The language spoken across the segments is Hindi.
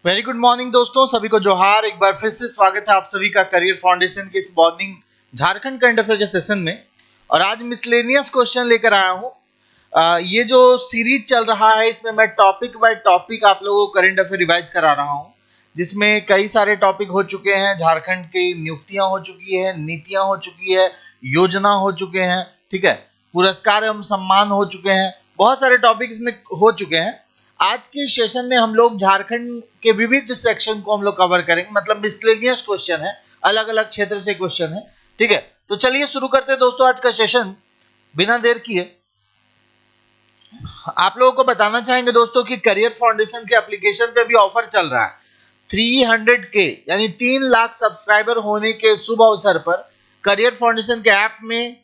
वेरी गुड मॉर्निंग दोस्तों, सभी को जोहार। एक बार फिर से स्वागत है आप सभी का करियर फाउंडेशन के इस मॉर्निंग झारखंड करंट अफेयर के सेशन में। और आज मिसलेनियस क्वेश्चन लेकर आया हूँ। ये जो सीरीज चल रहा है इसमें मैं टॉपिक बाय टॉपिक आप लोगों को करंट अफेयर रिवाइज करा रहा हूँ, जिसमें कई सारे टॉपिक हो चुके हैं। झारखंड की नियुक्तियां हो चुकी है, नीतियां हो चुकी है, योजना हो चुके हैं, ठीक है, पुरस्कार एवं सम्मान हो चुके हैं, बहुत सारे टॉपिक इसमें हो चुके हैं। आज के सेशन में हम लोग झारखंड के विविध सेक्शन को हम लोग कवर करेंगे, मतलब मिसलेनियस क्वेश्चन है, अलग अलग क्षेत्र से क्वेश्चन है, ठीक है। तो चलिए शुरू करते हैं दोस्तों आज का सेशन बिना देर किए। आप लोगों को बताना चाहेंगे दोस्तों कि करियर फाउंडेशन के एप्लीकेशन पे भी ऑफर चल रहा है। 300K यानी 3 लाख सब्सक्राइबर होने के शुभ अवसर पर करियर फाउंडेशन के ऐप में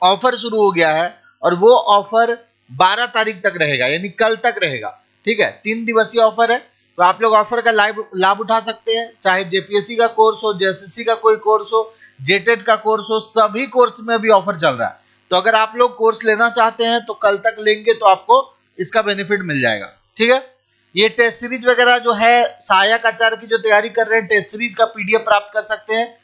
ऑफर शुरू हो गया है और वो ऑफर 12 तारीख तक रहेगा, यानी कल तक रहेगा, ठीक है। 3 दिवसीय ऑफर है, तो आप लोग ऑफर का लाभ उठा सकते हैं। चाहे जेपीएससी का कोर्स हो, जेएसएससी का कोई कोर्स हो, जेटेट का कोर्स हो, सभी कोर्स में अभी ऑफर चल रहा है। तो अगर आप लोग कोर्स लेना चाहते हैं तो कल तक लेंगे तो आपको इसका बेनिफिट मिल जाएगा, ठीक है। ये टेस्ट सीरीज वगैरह जो है, सहायक आचार्य की जो तैयारी कर रहे हैं, टेस्ट सीरीज का पीडीएफ प्राप्त कर सकते हैं।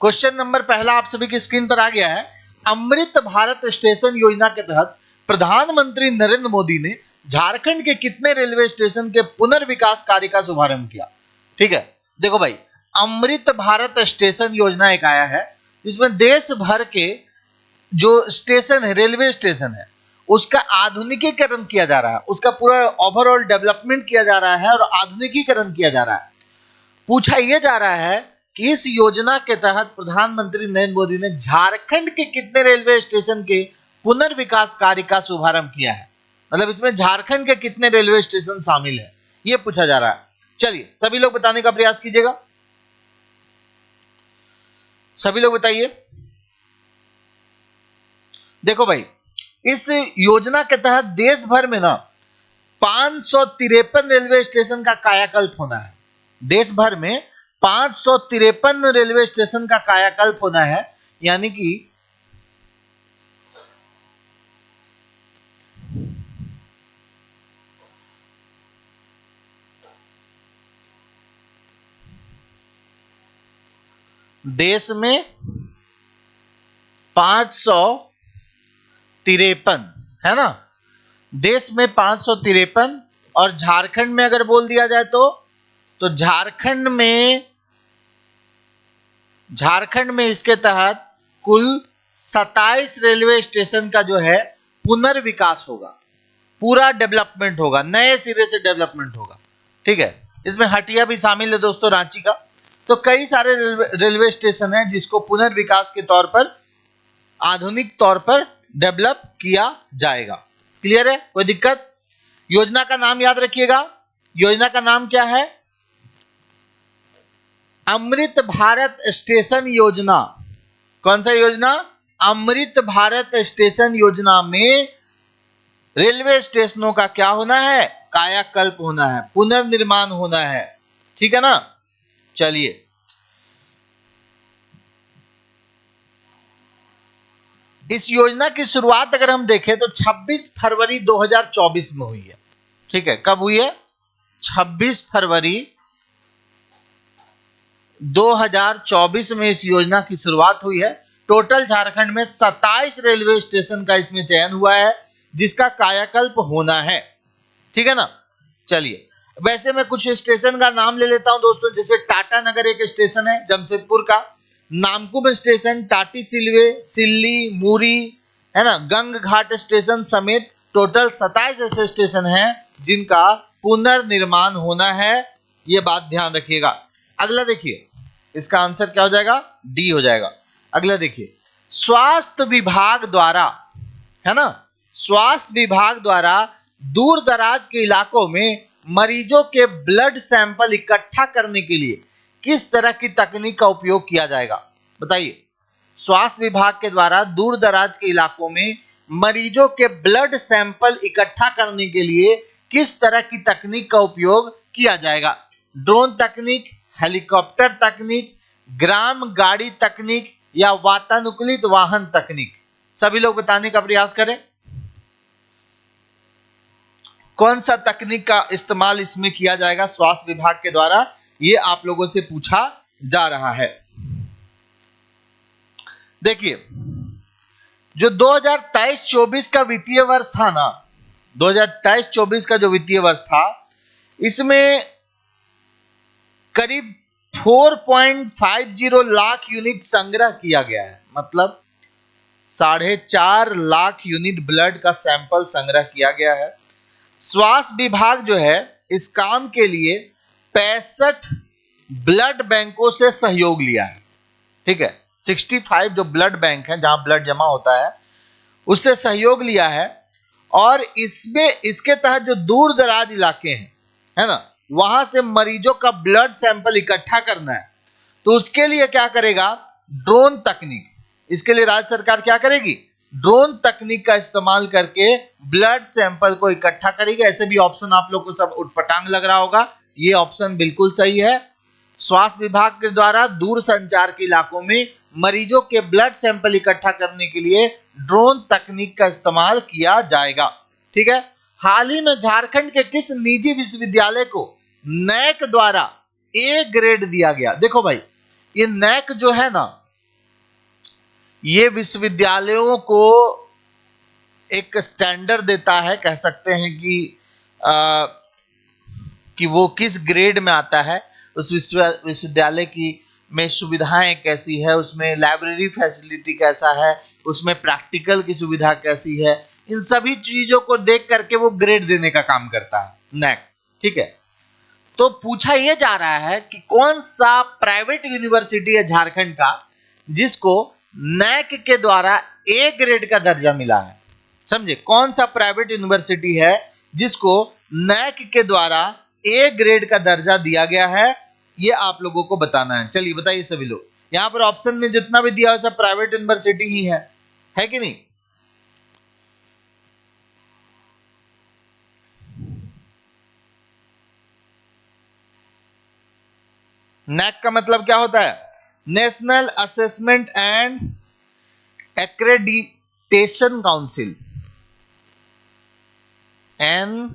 क्वेश्चन नंबर पहला आप सभी की स्क्रीन पर आ गया है। अमृत भारत स्टेशन योजना के तहत प्रधानमंत्री नरेंद्र मोदी ने झारखंड के कितने रेलवे स्टेशन के पुनर्विकास कार्य का शुभारंभ किया? ठीक है, देखो भाई, अमृत भारत स्टेशन योजना एक आया है जिसमें देश भर के जो स्टेशन है, रेलवे स्टेशन है, उसका आधुनिकीकरण किया जा रहा है, उसका पूरा ओवरऑल डेवलपमेंट किया जा रहा है और आधुनिकीकरण किया जा रहा है। पूछा यह जा रहा है कि इस योजना के तहत प्रधानमंत्री नरेंद्र मोदी ने झारखंड के कितने रेलवे स्टेशन के पुनर्विकास कार्य का शुभारंभ किया है, मतलब इसमें झारखंड के कितने रेलवे स्टेशन शामिल है, यह पूछा जा रहा है। चलिए सभी लोग बताने का प्रयास कीजिएगा, सभी लोग बताइए। देखो भाई, इस योजना के तहत देश भर में ना 553 रेलवे स्टेशन का कायाकल्प होना है। देश भर में 553 रेलवे स्टेशन का कायाकल्प होना है, यानी कि देश में 553 है ना, देश में 553, और झारखंड में अगर बोल दिया जाए तो झारखंड में इसके तहत कुल 27 रेलवे स्टेशन का जो है पुनर्विकास होगा, पूरा डेवलपमेंट होगा, नए सिरे से डेवलपमेंट होगा, ठीक है। इसमें हटिया भी शामिल है दोस्तों, रांची का। तो कई सारे रेलवे स्टेशन हैं जिसको पुनर्विकास के तौर पर, आधुनिक तौर पर डेवलप किया जाएगा। क्लियर है, कोई दिक्कत? योजना का नाम याद रखिएगा, योजना का नाम क्या है? अमृत भारत स्टेशन योजना। कौन सा योजना? अमृत भारत स्टेशन योजना में रेलवे स्टेशनों का क्या होना है? कायाकल्प होना है, पुनर्निर्माण होना है, ठीक है ना। चलिए, इस योजना की शुरुआत अगर हम देखें तो 26 फरवरी 2024 में हुई है, ठीक है। कब हुई है? 26 फरवरी 2024 में इस योजना की शुरुआत हुई है। टोटल झारखंड में 27 रेलवे स्टेशन का इसमें चयन हुआ है जिसका कायाकल्प होना है, ठीक है ना। चलिए, वैसे मैं कुछ स्टेशन का नाम ले लेता हूं दोस्तों, जैसे टाटा नगर एक स्टेशन है जमशेदपुर का, नामकुम स्टेशन, टाटी सिलवे, सिल्ली, मूरी, है ना, गंग घाट स्टेशन समेत टोटल 27 ऐसे स्टेशन हैं जिनका पुनर्निर्माण होना है, ये बात ध्यान रखिएगा। अगला देखिए, इसका आंसर क्या हो जाएगा? डी हो जाएगा। अगला देखिए, स्वास्थ्य विभाग द्वारा, है ना, स्वास्थ्य विभाग द्वारा दूर दराज के इलाकों में मरीजों के ब्लड सैंपल इकट्ठा करने के लिए किस तरह की तकनीक का उपयोग किया जाएगा? बताइए। स्वास्थ्य विभाग के द्वारा दूर दराज के इलाकों में मरीजों के ब्लड सैंपल इकट्ठा करने के लिए किस तरह की तकनीक का उपयोग किया जाएगा? ड्रोन तकनीक, हेलीकॉप्टर तकनीक, ग्राम गाड़ी तकनीक या वातानुकूलित वाहन तकनीक? सभी लोग बताने का प्रयास करें। कौन सा तकनीक का इस्तेमाल इसमें किया जाएगा स्वास्थ्य विभाग के द्वारा, ये आप लोगों से पूछा जा रहा है। देखिए, जो 2023-24 का वित्तीय वर्ष था ना, 2023-24 का जो वित्तीय वर्ष था, इसमें करीब 4.50 लाख यूनिट संग्रह किया गया है। मतलब 4.5 लाख यूनिट ब्लड का सैंपल संग्रह किया गया है। स्वास्थ्य विभाग जो है इस काम के लिए 65 ब्लड बैंकों से सहयोग लिया है। ठीक है, 65 जो ब्लड बैंक है जहां ब्लड जमा होता है उससे सहयोग लिया है। और इसमें इसके तहत जो दूर दराज इलाके हैं, है ना, वहां से मरीजों का ब्लड सैंपल इकट्ठा करना है, तो उसके लिए क्या करेगा, ड्रोन तकनीक, इसके लिए राज्य सरकार क्या करेगी, ड्रोन तकनीक का इस्तेमाल करके ब्लड सैंपल को इकट्ठा करेगी। ऐसे भी ऑप्शन आप लोग को सब उटपटांग लग रहा होगा, ये ऑप्शन बिल्कुल सही है। स्वास्थ्य विभाग के द्वारा दूर संचार के इलाकों में मरीजों के ब्लड सैंपल इकट्ठा करने के लिए ड्रोन तकनीक का इस्तेमाल किया जाएगा। ठीक है, हाल ही में झारखंड के किस निजी विश्वविद्यालय को नैक द्वारा ए ग्रेड दिया गया? देखो भाई, ये नैक जो है ना, ये विश्वविद्यालयों को एक स्टैंडर्ड देता है, कह सकते हैं कि वो किस ग्रेड में आता है, उस विश्वविद्यालय की में सुविधाएं कैसी है, उसमें लाइब्रेरी फैसिलिटी कैसा है, उसमें प्रैक्टिकल की सुविधा कैसी है, इन सभी चीजों को देख करके वो ग्रेड देने का काम करता है नैक। ठीक है, तो पूछा यह जा रहा है कि कौन सा प्राइवेट यूनिवर्सिटी है झारखंड का जिसको नैक के द्वारा ए ग्रेड का दर्जा मिला है। समझे, कौन सा प्राइवेट यूनिवर्सिटी है जिसको नैक के द्वारा ए ग्रेड का दर्जा दिया गया है, ये आप लोगों को बताना है। चलिए बताइए सभी लोग, यहां पर ऑप्शन में जितना भी दिया है सब प्राइवेट यूनिवर्सिटी ही है कि नहीं? नैक का मतलब क्या होता है? National assessment and accreditation council, NAAC।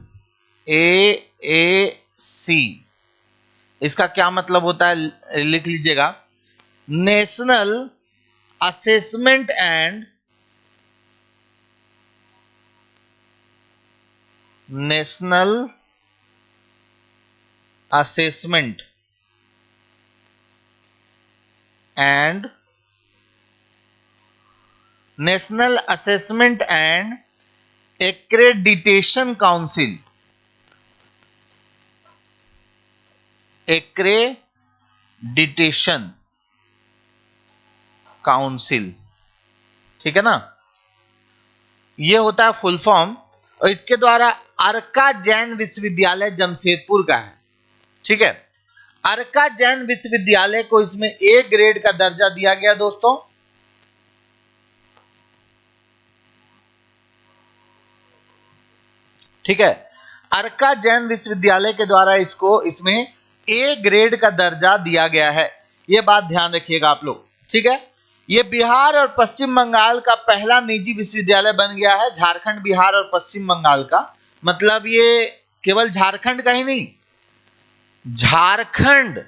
इसका क्या मतलब होता है, लिख लीजिएगा, national assessment and national assessment and accreditation council, accreditation council. ठीक है ना, ये होता है फुल फॉर्म, और इसके द्वारा अर्का जैन विश्वविद्यालय जमशेदपुर का है। ठीक है, अर्का जैन विश्वविद्यालय को इसमें ए ग्रेड का दर्जा दिया गया दोस्तों। ठीक है, अर्का जैन विश्वविद्यालय के द्वारा इसमें ए ग्रेड का दर्जा दिया गया है, ये बात ध्यान रखिएगा आप लोग। ठीक है, ये बिहार और पश्चिम बंगाल का पहला निजी विश्वविद्यालय बन गया है, झारखंड, बिहार और पश्चिम बंगाल का। मतलब ये केवल झारखंड का ही नहीं, झारखंड,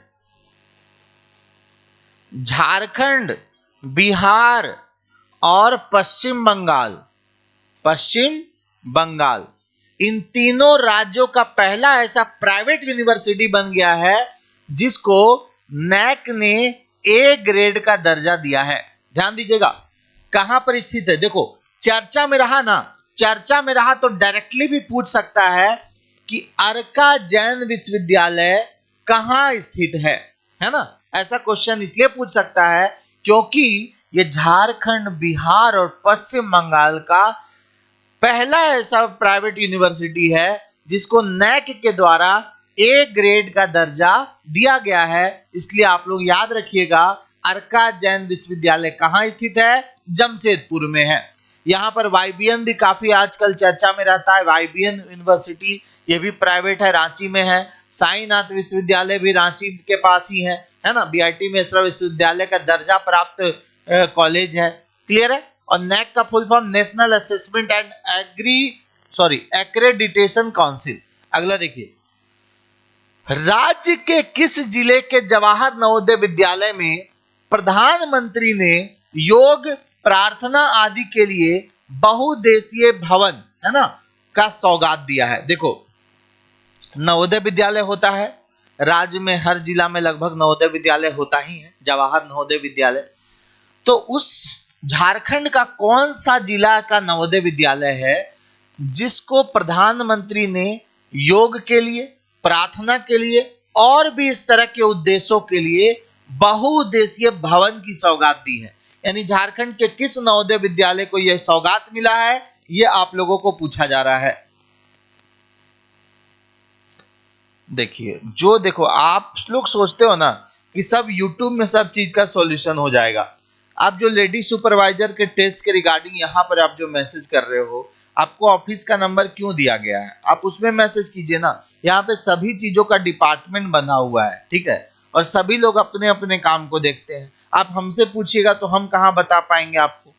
बिहार और पश्चिम बंगाल, इन तीनों राज्यों का पहला ऐसा प्राइवेट यूनिवर्सिटी बन गया है जिसको नैक ने ए ग्रेड का दर्जा दिया है। ध्यान दीजिएगा, कहां पर स्थित है। देखो, चर्चा में रहा तो डायरेक्टली भी पूछ सकता है कि अर्का जैन विश्वविद्यालय कहां स्थित है ना। ऐसा क्वेश्चन इसलिए पूछ सकता है क्योंकि ये झारखंड, बिहार और पश्चिम बंगाल का पहला ऐसा प्राइवेट यूनिवर्सिटी है जिसको नैक के द्वारा ए ग्रेड का दर्जा दिया गया है। इसलिए आप लोग याद रखिएगा, अर्का जैन विश्वविद्यालय कहां स्थित है? जमशेदपुर में है। यहाँ पर वाईबीएन भी काफी आजकल चर्चा में रहता है। वाईबीएन यूनिवर्सिटी ये भी प्राइवेट है, रांची में है। साईनाथ विश्वविद्यालय भी रांची के पास ही है ना। बीआईटी मिश्रा विश्वविद्यालय का दर्जा प्राप्त कॉलेज है। क्लियर है। और नैक का full form national assessment and accreditation council. अगला देखिए, राज्य के किस जिले के जवाहर नवोदय विद्यालय में प्रधानमंत्री ने योग, प्रार्थना आदि के लिए बहुउद्देशीय भवन, है ना, का सौगात दिया है। देखो, नवोदय विद्यालय होता है राज्य में, हर जिला में लगभग नवोदय विद्यालय होता ही है, जवाहर नवोदय विद्यालय। तो उस झारखंड का कौन सा जिला का नवोदय विद्यालय है जिसको प्रधानमंत्री ने योग के लिए, प्रार्थना के लिए और भी इस तरह के उद्देश्यों के लिए बहुउद्देशीय भवन की सौगात दी है? यानी झारखंड के किस नवोदय विद्यालय को यह सौगात मिला है, यह आप लोगों को पूछा जा रहा है। देखिए, देखो, आप लोग सोचते हो ना कि सब यूट्यूब में सब चीज का सॉल्यूशन हो जाएगा। आप जो लेडी सुपरवाइजर के टेस्ट के रिगार्डिंग यहाँ पर आप जो मैसेज कर रहे हो, आपको ऑफिस का नंबर क्यों दिया गया है, आप उसमें मैसेज कीजिए ना। यहाँ पे सभी चीजों का डिपार्टमेंट बना हुआ है, ठीक है, और सभी लोग अपने अपने काम को देखते हैं। आप हमसे पूछिएगा तो हम कहाँ बता पाएंगे आपको,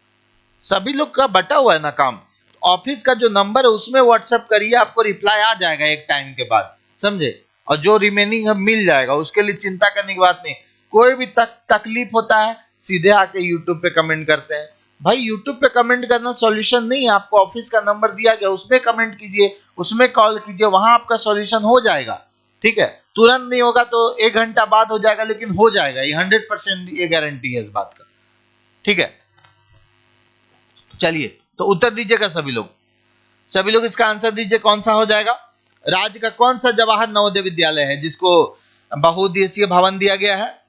सभी लोग का बटा हुआ है ना काम। ऑफिस का जो नंबर है उसमें व्हाट्सएप करिए, आपको रिप्लाई आ जाएगा एक टाइम के बाद, समझे, और जो रिमेनिंग है मिल जाएगा, उसके लिए चिंता करने की बात नहीं। कोई भी तकलीफ होता है सीधे आके यूट्यूब पे कमेंट करते हैं। भाई, यूट्यूब पे कमेंट करना सॉल्यूशन नहीं है, आपको ऑफिस का नंबर दिया गया, उसमें कमेंट कीजिए, उसमें कॉल कीजिए, वहां आपका सॉल्यूशन हो जाएगा, ठीक है। तुरंत नहीं होगा तो 1 घंटा बाद हो जाएगा, लेकिन हो जाएगा, ये 100% ये गारंटी है इस बात का, ठीक है। चलिए, तो उत्तर दीजिएगा सभी लोग इसका आंसर दीजिए, कौन सा हो जाएगा? राज्य का कौन सा जवाहर नवोदय विद्यालय है जिसको बहुउद्देशीय भवन दिया गया है?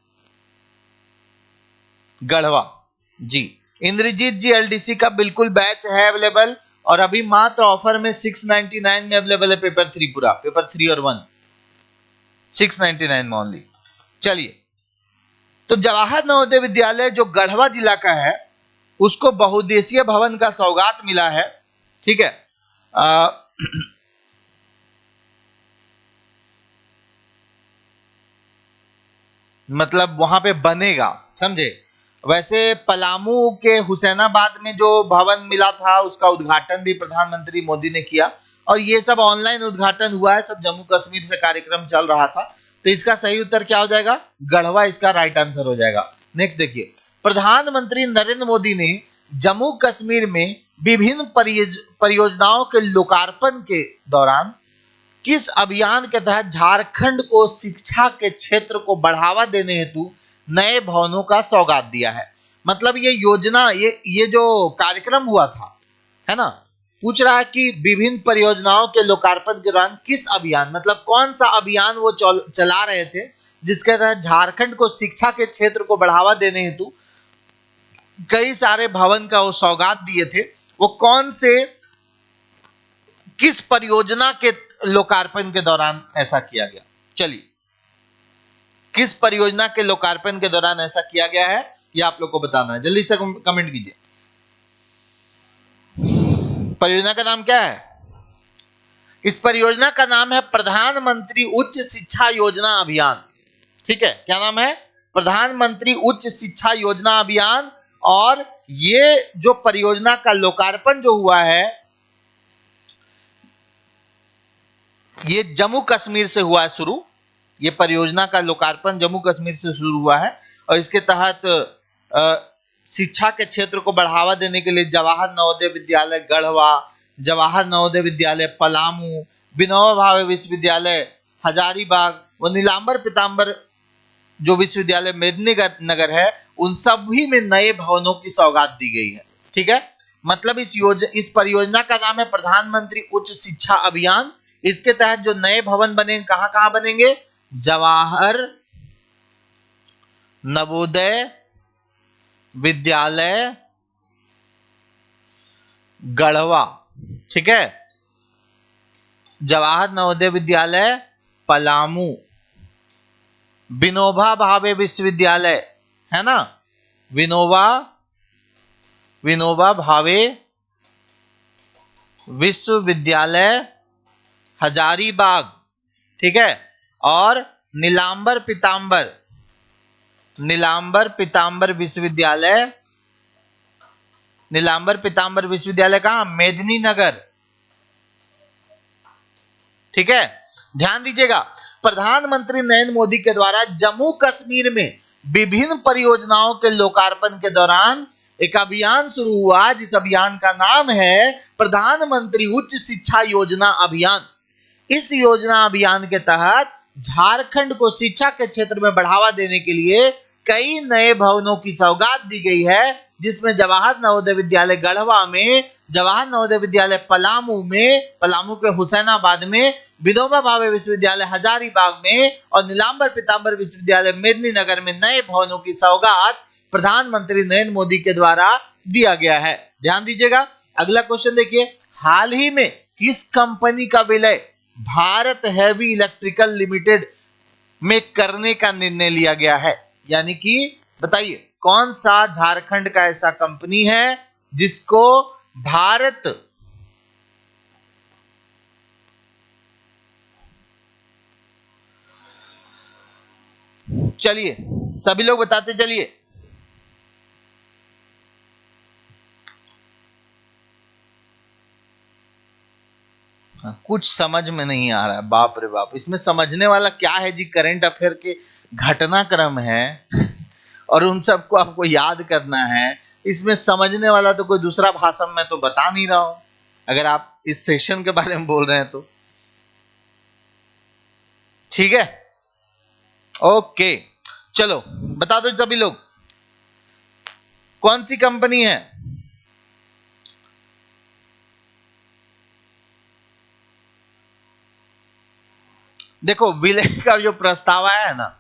गढ़वा जी। इंद्रजीत जी, एलडीसी का बिल्कुल बैच है अवेलेबल, और अभी मात्र ऑफर में 699 में अवेलेबल है पेपर 3 पूरा, पेपर 3 और 1 699 में ओनली। चलिए, तो जवाहर नवोदय विद्यालय जो गढ़वा जिला का है उसको बहुउद्देशीय भवन का सौगात मिला है, ठीक है। मतलब वहां पे बनेगा, समझे। वैसे पलामू के हुसैनाबाद में जो भवन मिला था उसका उद्घाटन भी प्रधानमंत्री मोदी ने किया, और ये सब ऑनलाइन उद्घाटन हुआ है, सब जम्मू कश्मीर से कार्यक्रम चल रहा था। तो इसका सही उत्तर क्या हो जाएगा? गढ़वा इसका राइट आंसर हो जाएगा। नेक्स्ट देखिए, प्रधानमंत्री नरेंद्र मोदी ने जम्मू कश्मीर में विभिन्न परियोजनाओं के लोकार्पण के दौरान किस अभियान के तहत झारखंड को शिक्षा के क्षेत्र को बढ़ावा देने हेतु नए भवनों का सौगात दिया है? मतलब ये योजना, ये जो कार्यक्रम हुआ था, है ना, पूछ रहा है कि विभिन्न परियोजनाओं के लोकार्पण के दौरान किस अभियान, मतलब कौन सा अभियान वो चला रहे थे जिसके तहत झारखंड को शिक्षा के क्षेत्र को बढ़ावा देने हेतु कई सारे भवन का वो सौगात दिए थे। वो कौन से, किस परियोजना के लोकार्पण के दौरान ऐसा किया गया? चलिए, किस परियोजना के लोकार्पण के दौरान ऐसा किया गया है ये आप लोग को बताना है, जल्दी से कमेंट कीजिए। परियोजना का नाम क्या है? इस परियोजना का नाम है प्रधानमंत्री उच्च शिक्षा योजना अभियान, ठीक है। क्या नाम है? प्रधानमंत्री उच्च शिक्षा योजना अभियान। और ये जो परियोजना का लोकार्पण जो हुआ है ये जम्मू कश्मीर से हुआ है शुरू। ये परियोजना का लोकार्पण जम्मू कश्मीर से शुरू हुआ है, और इसके तहत शिक्षा के क्षेत्र को बढ़ावा देने के लिए जवाहर नवोदय विद्यालय गढ़वा, जवाहर नवोदय विद्यालय पलामू, विनोबा भावे विश्वविद्यालय हजारीबाग व नीलांबर पीतांबर जो विश्वविद्यालय मेदिनीनगर है, उन सभी में नए भवनों की सौगात दी गई है, ठीक है। मतलब इस परियोजना का नाम है प्रधानमंत्री उच्च शिक्षा अभियान। इसके तहत जो नए भवन बनेंगे, कहां कहां बनेंगे? जवाहर नवोदय विद्यालय गढ़वा, ठीक है, जवाहर नवोदय विद्यालय पलामू, विनोबा भावे विश्वविद्यालय, है ना, विनोबा भावे विश्वविद्यालय हजारीबाग, ठीक है, और नीलांबर पीतांबर विश्वविद्यालय, नीलांबर पीतांबर विश्वविद्यालय कहां? मेदिनीनगर, ठीक है, ध्यान दीजिएगा। प्रधानमंत्री नरेंद्र मोदी के द्वारा जम्मू कश्मीर में विभिन्न परियोजनाओं के लोकार्पण के दौरान एक अभियान शुरू हुआ, जिस अभियान का नाम है प्रधानमंत्री उच्च शिक्षा योजना अभियान। इस योजना अभियान के तहत झारखंड को शिक्षा के क्षेत्र में बढ़ावा देने के लिए कई नए भवनों की सौगात दी गई है, जिसमें जवाहर नवोदय विद्यालय गढ़वा में, जवाहर नवोदय विद्यालय पलामू में, पलामू के हुसैनाबाद में, विनोबा भावे विश्वविद्यालय हजारीबाग में और नीलांबर पीतांबर विश्वविद्यालय मेदिनीनगर में नए भवनों की सौगात प्रधानमंत्री नरेंद्र मोदी के द्वारा दिया गया है। ध्यान दीजिएगा। अगला क्वेश्चन देखिए, हाल ही में किस कंपनी का विलय भारत हैवी इलेक्ट्रिकल लिमिटेड में करने का निर्णय लिया गया है? यानी कि बताइए कौन सा झारखंड का ऐसा कंपनी है जिसको भारत, चलिए सभी लोग बताते चलिए। कुछ समझ में नहीं आ रहा है, बाप रे बाप। इसमें समझने वाला क्या है जी? करंट अफेयर के घटनाक्रम है और उन सबको आपको याद करना है। इसमें समझने वाला तो कोई दूसरा भाषा में तो बता नहीं रहा हूं, अगर आप इस सेशन के बारे में बोल रहे हैं तो। ठीक है, ओके, चलो बता दो सभी लोग कौन सी कंपनी है। देखो विलय का जो प्रस्ताव आया है ना,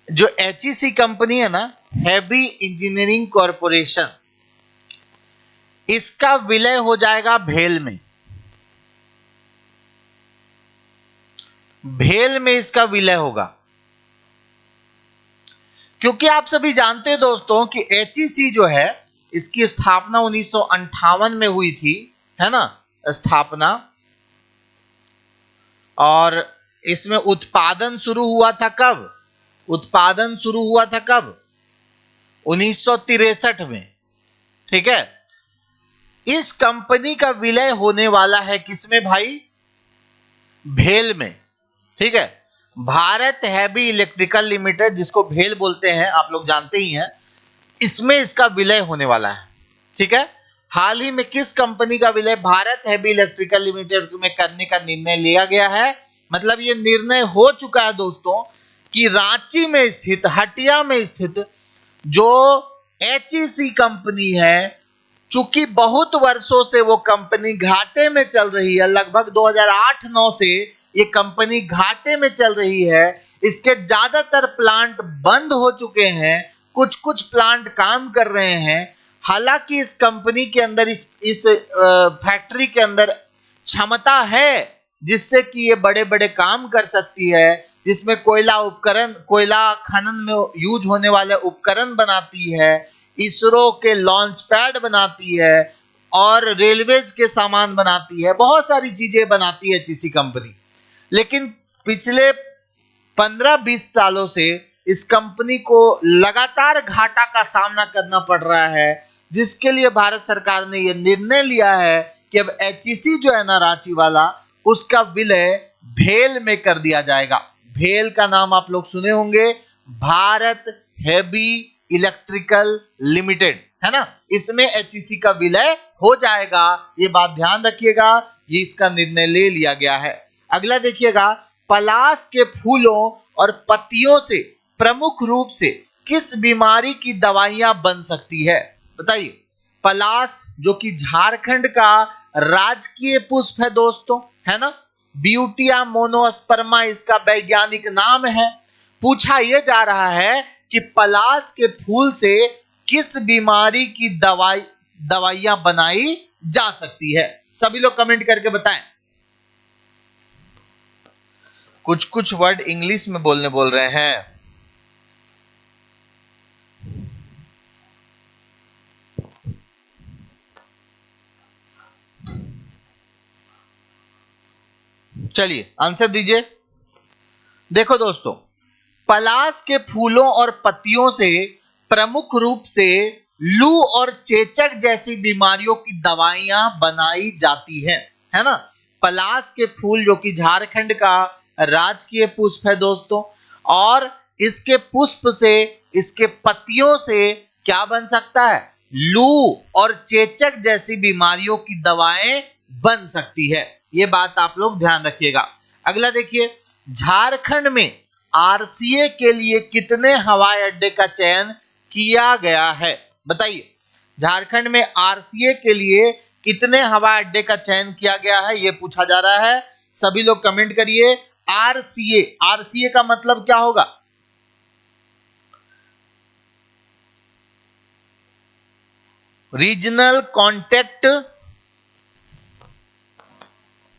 जो HEC कंपनी है ना, हैवी इंजीनियरिंग कॉरपोरेशन, इसका विलय हो जाएगा भेल में। भेल में इसका विलय होगा, क्योंकि आप सभी जानते हैं दोस्तों कि HEC जो है इसकी स्थापना 1958 में हुई थी, है ना, स्थापना। और इसमें उत्पादन शुरू हुआ था कब? उत्पादन शुरू हुआ था कब? 1963 में। ठीक है, इस कंपनी का विलय होने वाला है किसमें भाई? भेल में। ठीक है, भारत हैवी इलेक्ट्रिकल लिमिटेड, जिसको भेल बोलते हैं, आप लोग जानते ही हैं, इसमें इसका विलय होने वाला है। ठीक है, हाल ही में किस कंपनी का विलय भारत हैवी इलेक्ट्रिकल लिमिटेड में करने का निर्णय लिया गया है? मतलब ये निर्णय हो चुका है दोस्तों कि रांची में स्थित, हटिया में स्थित जो HEC कंपनी है, चूंकि बहुत वर्षों से वो कंपनी घाटे में चल रही है, लगभग 2008-9 से ये कंपनी घाटे में चल रही है। इसके ज्यादातर प्लांट बंद हो चुके हैं, कुछ कुछ प्लांट काम कर रहे हैं। हालांकि इस कंपनी के अंदर, इस फैक्ट्री के अंदर क्षमता है जिससे कि ये बड़े बड़े काम कर सकती है, जिसमें कोयला उपकरण, कोयला खनन में यूज होने वाले उपकरण बनाती है, इसरो के लॉन्च पैड बनाती है और रेलवेज के सामान बनाती है, बहुत सारी चीजें बनाती है HEC कंपनी। लेकिन पिछले 15-20 सालों से इस कंपनी को लगातार घाटा का सामना करना पड़ रहा है, जिसके लिए भारत सरकार ने यह निर्णय लिया है कि अब HEC जो है ना, रांची वाला, उसका विलय भेल में कर दिया जाएगा। भेल का नाम आप लोग सुने होंगे, भारत हैवी इलेक्ट्रिकल लिमिटेड, है ना, इसमें HEC का विलय हो जाएगा। ये बात ध्यान रखिएगा, ये इसका निर्णय ले लिया गया है। अगला देखिएगा, पलाश के फूलों और पत्तियों से प्रमुख रूप से किस बीमारी की दवाइयां बन सकती है? बताइए। पलाश जो कि झारखंड का राजकीय पुष्प है दोस्तों, है ना, ब्यूटिया मोनोस्पर्मा इसका वैज्ञानिक नाम है। पूछा यह जा रहा है कि पलाश के फूल से किस बीमारी की दवाइयां बनाई जा सकती है? सभी लोग कमेंट करके बताएं। कुछ कुछ वर्ड इंग्लिश में बोल रहे हैं। चलिए आंसर दीजिए। देखो दोस्तों, पलाश के फूलों और पत्तियों से प्रमुख रूप से लू और चेचक जैसी बीमारियों की दवाइयां बनाई जाती हैं, है ना। पलाश के फूल जो कि झारखंड का राजकीय पुष्प है दोस्तों, और इसके पुष्प से, इसके पत्तियों से क्या बन सकता है? लू और चेचक जैसी बीमारियों की दवाएं बन सकती है। ये बात आप लोग ध्यान रखिएगा। अगला देखिए, झारखंड में आरसीए के लिए कितने हवाई अड्डे का चयन किया गया है? बताइए, झारखंड में आरसीए के लिए कितने हवाई अड्डे का चयन किया गया है, यह पूछा जा रहा है। सभी लोग कमेंट करिए। आरसीए, आरसीए का मतलब क्या होगा? रीजनल कॉन्टैक्ट,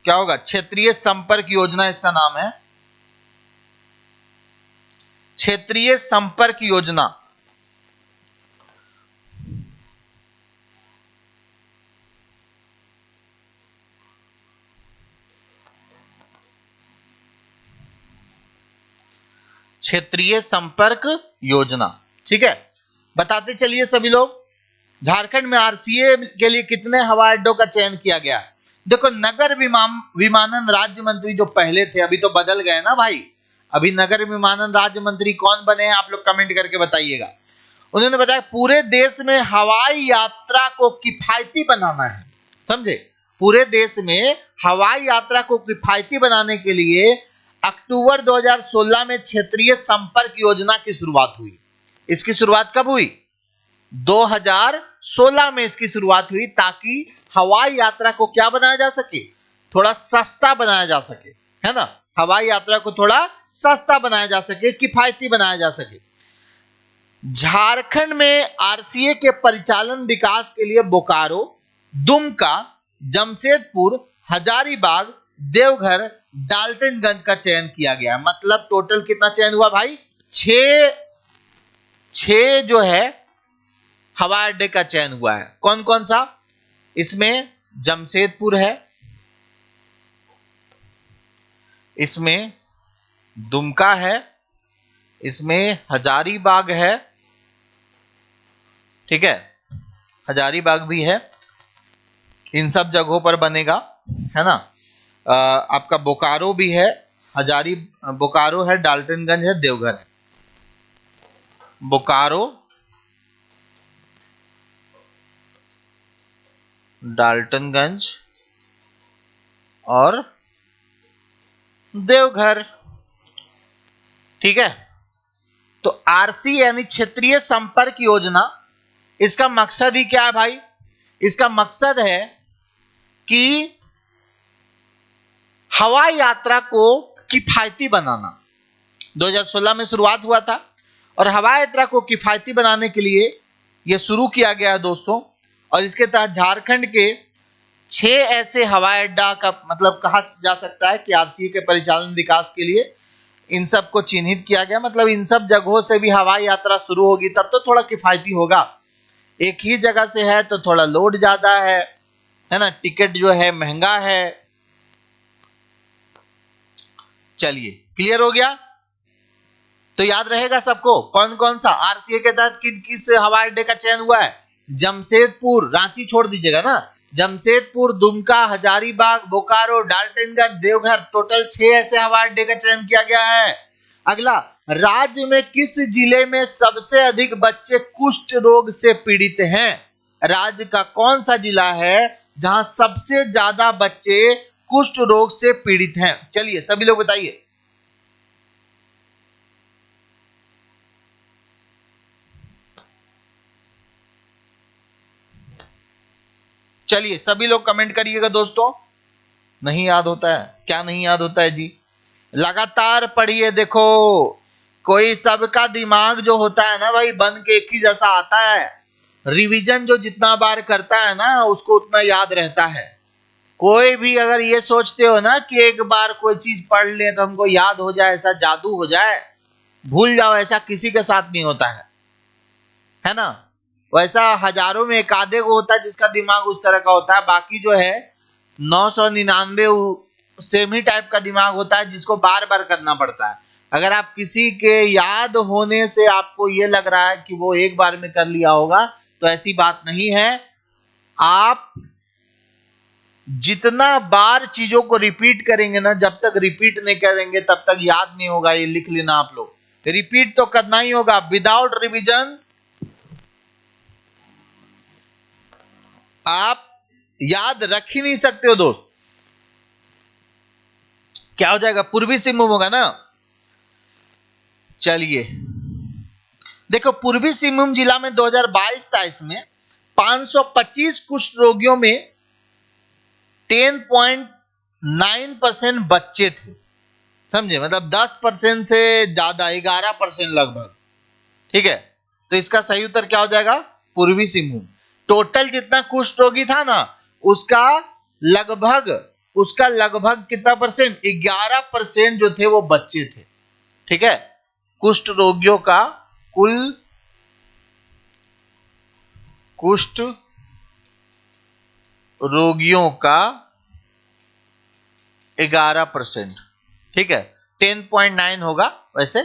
क्या होगा? क्षेत्रीय संपर्क योजना इसका नाम है, क्षेत्रीय संपर्क योजना। क्षेत्रीय संपर्क योजना, ठीक है। बताते चलिए सभी लोग, झारखंड में आरसीए के लिए कितने हवाई अड्डों का चयन किया गया है? देखो, नगर विमानन राज्य मंत्री जो पहले थे, अभी तो बदल गए ना भाई। अभी नगर विमानन राज्य मंत्री कौन बने हैं, आप लोग कमेंट करके बताइएगा। उन्होंने बताया पूरे देश में हवाई यात्रा को किफायती बनाना है। समझे? पूरे देश में हवाई यात्रा को किफायती बनाने के लिए अक्टूबर 2016 में क्षेत्रीय संपर्क योजना की शुरुआत हुई। इसकी शुरुआत कब हुई? 2016 में इसकी शुरुआत हुई, ताकि हवाई यात्रा को क्या बनाया जा सके? थोड़ा सस्ता बनाया जा सके, है ना। हवाई यात्रा को थोड़ा सस्ता बनाया जा सके, किफायती बनाया जा सके। झारखंड में आरसीए के परिचालन विकास के लिए बोकारो, दुमका, जमशेदपुर, हजारीबाग, देवघर, डाल्टनगंज का चयन किया गया। मतलब टोटल कितना चयन हुआ भाई? 6 जो है हवाई अड्डे का चयन हुआ है। कौन कौन सा? इसमें जमशेदपुर है, इसमें दुमका है, इसमें हजारीबाग है, ठीक है, हजारीबाग भी है। इन सब जगहों पर बनेगा, है ना। आपका बोकारो भी है, बोकारो है, डाल्टनगंज है, देवघर है। बोकारो, डाल्टनगंज और देवघर, ठीक है। तो आरसी यानी क्षेत्रीय संपर्क योजना, इसका मकसद ही क्या है भाई? इसका मकसद है कि हवाई यात्रा को किफायती बनाना। 2016 में शुरुआत हुआ था और हवाई यात्रा को किफायती बनाने के लिए यह शुरू किया गया है दोस्तों। और इसके तहत झारखंड के 6 ऐसे हवाई अड्डा का मतलब कहा जा सकता है कि आरसीए के परिचालन विकास के लिए इन सब को चिन्हित किया गया। मतलब इन सब जगहों से भी हवाई यात्रा शुरू होगी तब तो थोड़ा किफायती होगा। एक ही जगह से है तो थोड़ा लोड ज्यादा है ना, टिकट जो है महंगा है। चलिए, क्लियर हो गया? तो याद रहेगा सबको कौन कौन सा आरसीए के तहत किन किस हवाई अड्डे का चयन हुआ है? जमशेदपुर, रांची छोड़ दीजिएगा ना, जमशेदपुर, दुमका, हजारीबाग, बोकारो, डाल्टनगंज, देवघर, टोटल 6 ऐसे हवाई अड्डे का चयन किया गया है। अगला, राज्य में किस जिले में सबसे अधिक बच्चे कुष्ठ रोग से पीड़ित हैं? राज्य का कौन सा जिला है जहां सबसे ज्यादा बच्चे कुष्ठ रोग से पीड़ित हैं? चलिए सभी लोग बताइए। चलिए सभी लोग कमेंट करिएगा दोस्तों। नहीं याद होता है? क्या नहीं याद होता है जी? लगातार पढ़िए। देखो, कोई सबका दिमाग जो होता है ना भाई बन के एक ही जैसा आता है। रिवीजन जो जितना बार करता है ना उसको उतना याद रहता है। कोई भी अगर ये सोचते हो ना कि एक बार कोई चीज पढ़ ले तो हमको याद हो जाए, ऐसा जादू हो जाए, भूल जाओ, ऐसा किसी के साथ नहीं होता है ना। वैसा हजारों में एक आधे को होता है जिसका दिमाग उस तरह का होता है। बाकी जो है 999 सेम ही टाइप का दिमाग होता है जिसको बार बार करना पड़ता है। अगर आप किसी के याद होने से आपको ये लग रहा है कि वो एक बार में कर लिया होगा तो ऐसी बात नहीं है। आप जितना बार चीजों को रिपीट करेंगे ना, जब तक रिपीट नहीं करेंगे तब तक याद नहीं होगा। ये लिख लेना आप लोग, रिपीट तो करना ही होगा। विदाउट रिवीजन आप याद रख ही नहीं सकते हो दोस्त। क्या हो जाएगा? पूर्वी सिंहभूम होगा ना। चलिए देखो, पूर्वी सिंहभूम जिला में 2022-23 में 525 कुष्ठ रोगियों में 10.9% बच्चे थे। समझे? मतलब 10% से ज्यादा, 11% लगभग। ठीक है, तो इसका सही उत्तर क्या हो जाएगा? पूर्वी सिंहभूम। टोटल जितना कुष्ठ रोगी था ना, उसका लगभग कितना परसेंट? 11% जो थे वो बच्चे थे। ठीक है, कुष्ठ रोगियों का कुल कुष्ठ रोगियों का 11%। ठीक है, 10.9 होगा वैसे।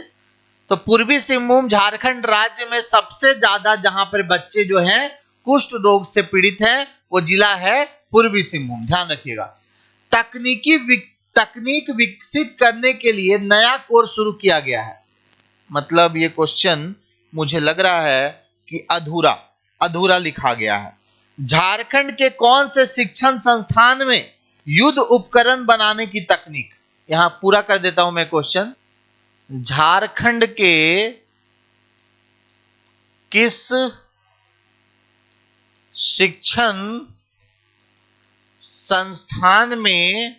तो पूर्वी सिंहभूम झारखंड राज्य में सबसे ज्यादा जहां पर बच्चे जो हैं कुष्ठ रोग से पीड़ित हैं, वो जिला है पूर्वी सिंहभूम। ध्यान रखिएगा। तकनीक विकसित करने के लिए नया कोर्स शुरू किया गया है। मतलब ये क्वेश्चन मुझे लग रहा है कि अधूरा लिखा गया है। झारखंड के कौन से शिक्षण संस्थान में युद्ध उपकरण बनाने की तकनीक, यहां पूरा कर देता हूं मैं क्वेश्चन। झारखंड के किस शिक्षण संस्थान में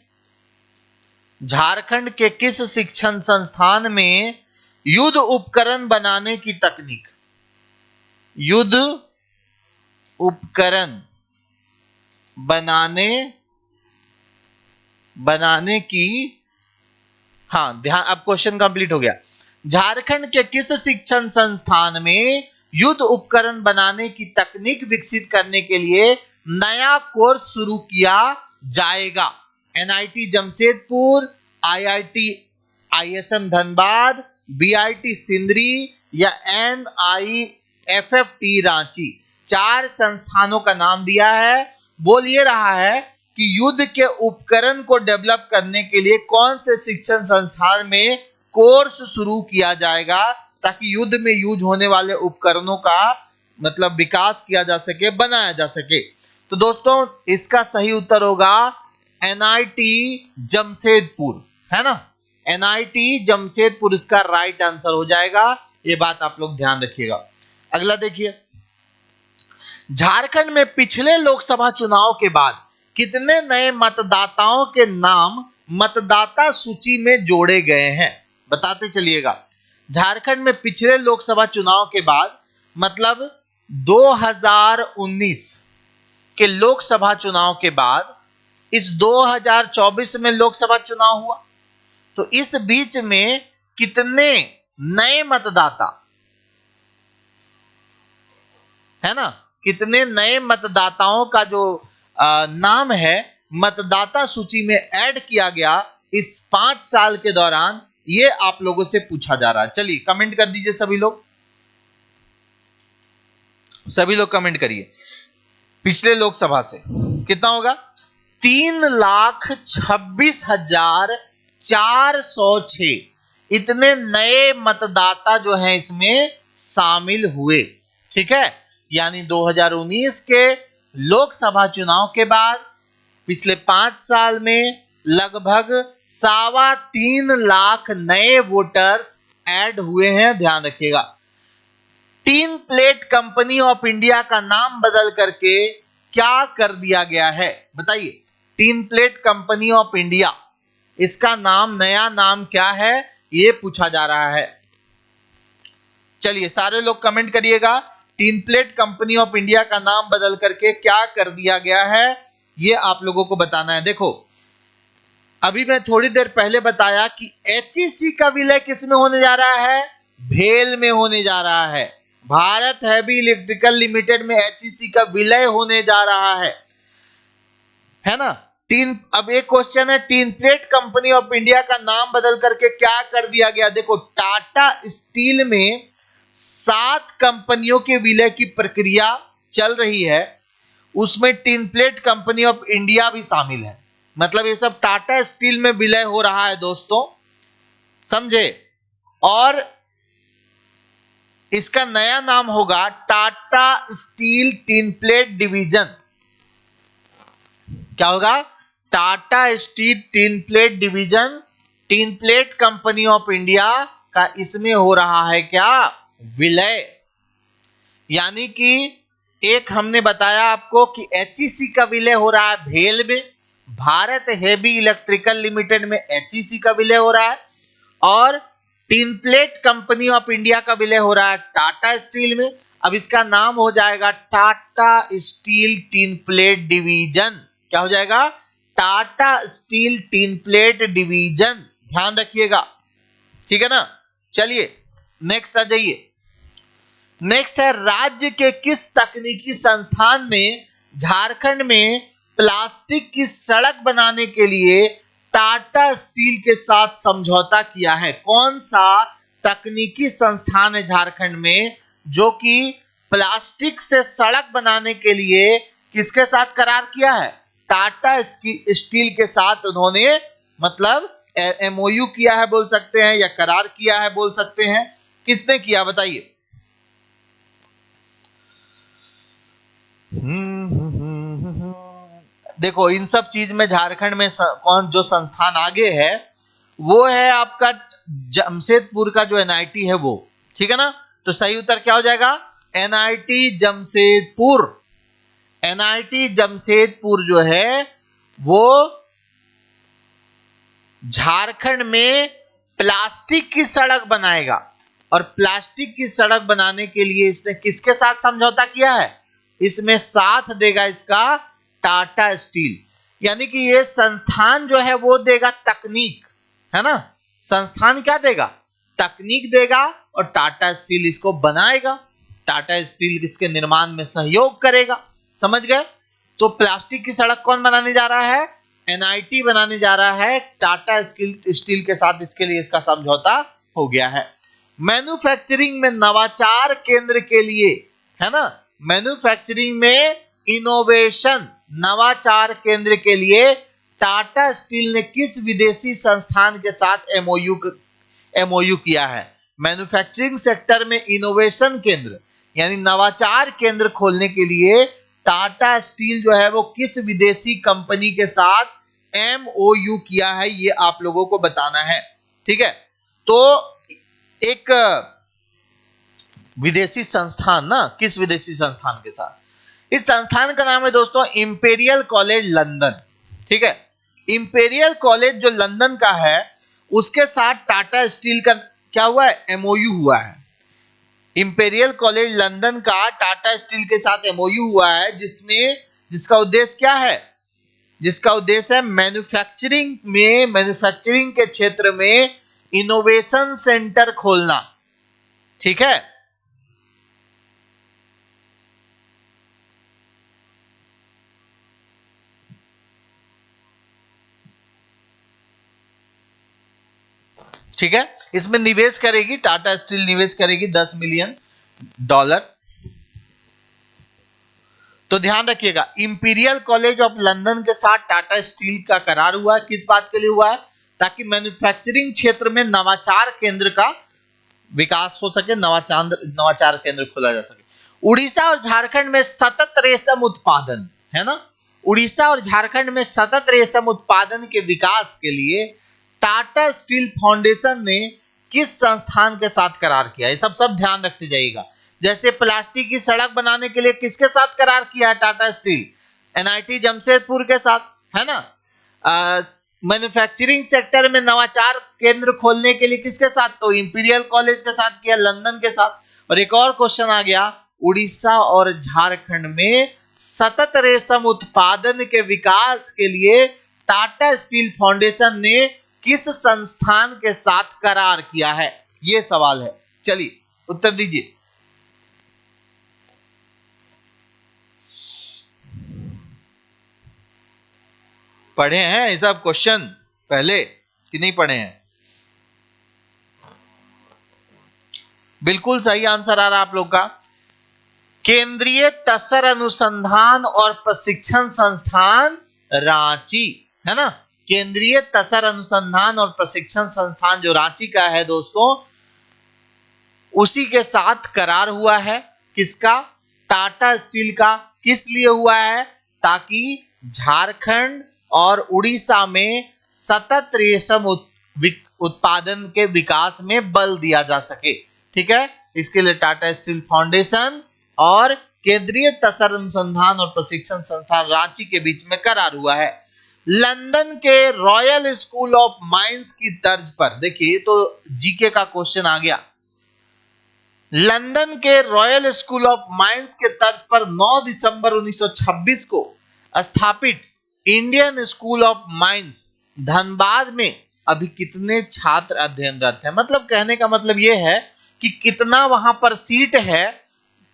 युद्ध उपकरण बनाने की तकनीक, युद्ध उपकरण बनाने की, हाँ ध्यान, अब क्वेश्चन कंप्लीट हो गया। झारखंड के किस शिक्षण संस्थान में युद्ध उपकरण बनाने की तकनीक विकसित करने के लिए नया कोर्स शुरू किया जाएगा? NIT Jamshedpur, IIT ISM Dhanbad, BIT Sindri या एनआईएफएफटी रांची। 4 संस्थानों का नाम दिया है। बोल ये रहा है कि युद्ध के उपकरण को डेवलप करने के लिए कौन से शिक्षण संस्थान में कोर्स शुरू किया जाएगा, ताकि युद्ध में यूज होने वाले उपकरणों का मतलब विकास किया जा सके, बनाया जा सके। तो दोस्तों इसका सही उत्तर होगा एनआईटी जमशेदपुर, है ना। एनआईटी जमशेदपुर इसका राइट आंसर हो जाएगा। ये बात आप लोग ध्यान रखिएगा। अगला देखिए, झारखंड में पिछले लोकसभा चुनाव के बाद कितने नए मतदाताओं के नाम मतदाता सूची में जोड़े गए हैं? बताते चलिएगा। झारखंड में पिछले लोकसभा चुनाव के बाद मतलब 2019 के लोकसभा चुनाव के बाद इस 2024 में लोकसभा चुनाव हुआ, तो इस बीच में कितने नए मतदाता, है ना, कितने नए मतदाताओं का जो नाम है मतदाता सूची में ऐड किया गया इस 5 साल के दौरान, ये आप लोगों से पूछा जा रहा है। चलिए कमेंट कर दीजिए सभी लोग कमेंट करिए। पिछले लोकसभा से कितना होगा? 3,26,406 इतने नए मतदाता जो हैं इसमें शामिल हुए। ठीक है, यानी 2019 के लोकसभा चुनाव के बाद पिछले 5 साल में लगभग 3.25 लाख नए वोटर्स ऐड हुए हैं। ध्यान रखिएगा। Tin plate company of India का नाम बदल करके क्या कर दिया गया है? बताइए। Tin plate company of India, इसका नाम, नया नाम क्या है, ये पूछा जा रहा है। चलिए सारे लोग कमेंट करिएगा। Tin plate company of India का नाम बदल करके क्या कर दिया गया है, ये आप लोगों को बताना है। देखो अभी मैं थोड़ी देर पहले बताया कि एचईसी का विलय किसमें होने जा रहा है? भेल में होने जा रहा है। भारत हैवी इलेक्ट्रिकल लिमिटेड में एचईसी का विलय होने जा रहा है ना। अब एक क्वेश्चन है, tin plate company of India का नाम बदल करके क्या कर दिया गया? देखो टाटा स्टील में 7 कंपनियों के विलय की प्रक्रिया चल रही है, उसमें tin plate company of India भी शामिल है। मतलब ये सब टाटा स्टील में विलय हो रहा है दोस्तों, समझे। और इसका नया नाम होगा Tata steel tin plate division. क्या होगा? Tata steel tin plate division, tin plate company of India का इसमें हो रहा है क्या? विलय। यानी कि एक हमने बताया आपको कि एचईसी का विलय हो रहा है भेल में, भारत हेवी इलेक्ट्रिकल लिमिटेड में एचईसी का विलय हो रहा है, और tin plate company of India का विलय हो रहा है टाटा स्टील में। अब इसका नाम हो जाएगा Tata steel tin plate division. क्या हो जाएगा? Tata steel tin plate division. ध्यान रखिएगा, ठीक है ना। चलिए नेक्स्ट आ जाइए। नेक्स्ट है, राज्य के किस तकनीकी संस्थान ने झारखंड में प्लास्टिक की सड़क बनाने के लिए टाटा स्टील के साथ समझौता किया है? कौन सा तकनीकी संस्थान है झारखंड में जो कि प्लास्टिक से सड़क बनाने के लिए किसके साथ करार किया है? टाटा स्टील के साथ उन्होंने मतलब एमओयू किया है बोल सकते हैं, या करार किया है बोल सकते हैं। किसने किया बताइए? देखो इन सब चीज में झारखंड में कौन जो संस्थान आगे है वो है आपका जमशेदपुर का जो एनआईटी है वो, ठीक है ना। तो सही उत्तर क्या हो जाएगा? एनआईटी जमशेदपुर। एनआईटी जमशेदपुर जो है वो झारखंड में प्लास्टिक की सड़क बनाएगा, और प्लास्टिक की सड़क बनाने के लिए इसने किसके साथ समझौता किया है? इसमें साथ देगा इसका टाटा स्टील। यानी कि ये संस्थान जो है वो देगा तकनीक, है ना। संस्थान क्या देगा? तकनीक देगा, और टाटा स्टील इसको बनाएगा। टाटा स्टील इसके निर्माण में सहयोग करेगा। समझ गए? तो प्लास्टिक की सड़क कौन बनाने जा रहा है? एनआईटी बनाने जा रहा है टाटा स्टील के साथ। इसके लिए इसका समझौता हो गया है। मैन्युफैक्चरिंग में नवाचार केंद्र के लिए, है ना, मैन्युफैक्चरिंग में इनोवेशन नवाचार केंद्र के लिए टाटा स्टील ने किस विदेशी संस्थान के साथ एमओयू किया है? मैन्युफैक्चरिंग सेक्टर में इनोवेशन केंद्र यानी नवाचार केंद्र खोलने के लिए टाटा स्टील जो है वो किस विदेशी कंपनी के साथ एमओयू किया है, ये आप लोगों को बताना है, ठीक है। तो एक विदेशी संस्थान ना, किस विदेशी संस्थान के साथ? इस संस्थान का नाम है दोस्तों इंपीरियल कॉलेज लंदन, ठीक है। इंपीरियल कॉलेज जो लंदन का है उसके साथ टाटा स्टील का क्या हुआ है? एमओयू हुआ है। इंपीरियल कॉलेज लंदन का टाटा स्टील के साथ एमओयू हुआ है, जिसका उद्देश्य क्या है? जिसका उद्देश्य है मैन्युफैक्चरिंग के क्षेत्र में इनोवेशन सेंटर खोलना, ठीक है। ठीक है, इसमें निवेश करेगी टाटा स्टील, निवेश करेगी $10 मिलियन। तो ध्यान रखिएगा, इंपीरियल कॉलेज ऑफ लंदन के साथ टाटा स्टील का करार हुआ है। किस बात के लिए हुआ है? ताकि मैन्युफैक्चरिंग क्षेत्र में नवाचार केंद्र का विकास हो सके, नवाचार केंद्र खोला जा सके। उड़ीसा और झारखंड में सतत रेशम उत्पादन, है ना, उड़ीसा और झारखंड में सतत रेशम उत्पादन के विकास के लिए टाटा स्टील फाउंडेशन ने किस संस्थान के साथ करार किया? ये सब ध्यान रखते जाइएगा। जैसे प्लास्टिक की सड़क बनाने के लिए किसके साथ करार किया है टाटा स्टील? एनआईटी जमशेदपुर के साथ, है ना। मैन्युफैक्चरिंग सेक्टर में नवाचार केंद्र खोलने के लिए किसके साथ? तो इंपीरियल कॉलेज के साथ किया, लंदन के साथ। और एक और क्वेश्चन आ गया, उड़ीसा और झारखंड में सतत रेशम उत्पादन के विकास के लिए टाटा स्टील फाउंडेशन ने किस संस्थान के साथ करार किया है? यह सवाल है। चलिए उत्तर दीजिए। पढ़े हैं ये सब क्वेश्चन पहले कि नहीं पढ़े हैं? बिल्कुल सही आंसर आ रहा आप लोग का केंद्रीय तसर अनुसंधान और प्रशिक्षण संस्थान रांची, है ना। केंद्रीय तसर अनुसंधान और प्रशिक्षण संस्थान जो रांची का है दोस्तों, उसी के साथ करार हुआ है। किसका? टाटा स्टील का। किस लिए हुआ है? ताकि झारखंड और उड़ीसा में सतत रेशम उत्पादन के विकास में बल दिया जा सके। ठीक है, इसके लिए टाटा स्टील फाउंडेशन और केंद्रीय तसर अनुसंधान और प्रशिक्षण संस्थान रांची के बीच में करार हुआ है। लंदन के रॉयल स्कूल ऑफ माइंस की तर्ज पर, देखिए तो जीके का क्वेश्चन आ गया। लंदन के रॉयल स्कूल ऑफ माइंस के तर्ज पर 9 दिसंबर 1926 को स्थापित Indian school of mines Dhanbad में अभी कितने छात्र अध्ययनरत हैं? मतलब कहने का मतलब यह है कि कितना वहां पर सीट है,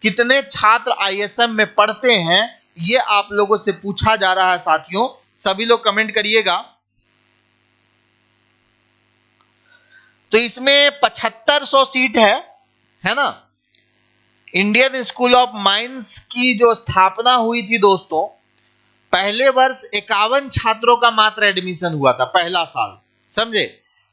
कितने छात्र आईएसएम में पढ़ते हैं, ये आप लोगों से पूछा जा रहा है साथियों। सभी लोग कमेंट करिएगा। तो इसमें 7500 सीट है ना। इंडियन स्कूल ऑफ माइंस की जो स्थापना हुई थी दोस्तों, पहले वर्ष 51 छात्रों का मात्र एडमिशन हुआ था, पहला साल, समझे।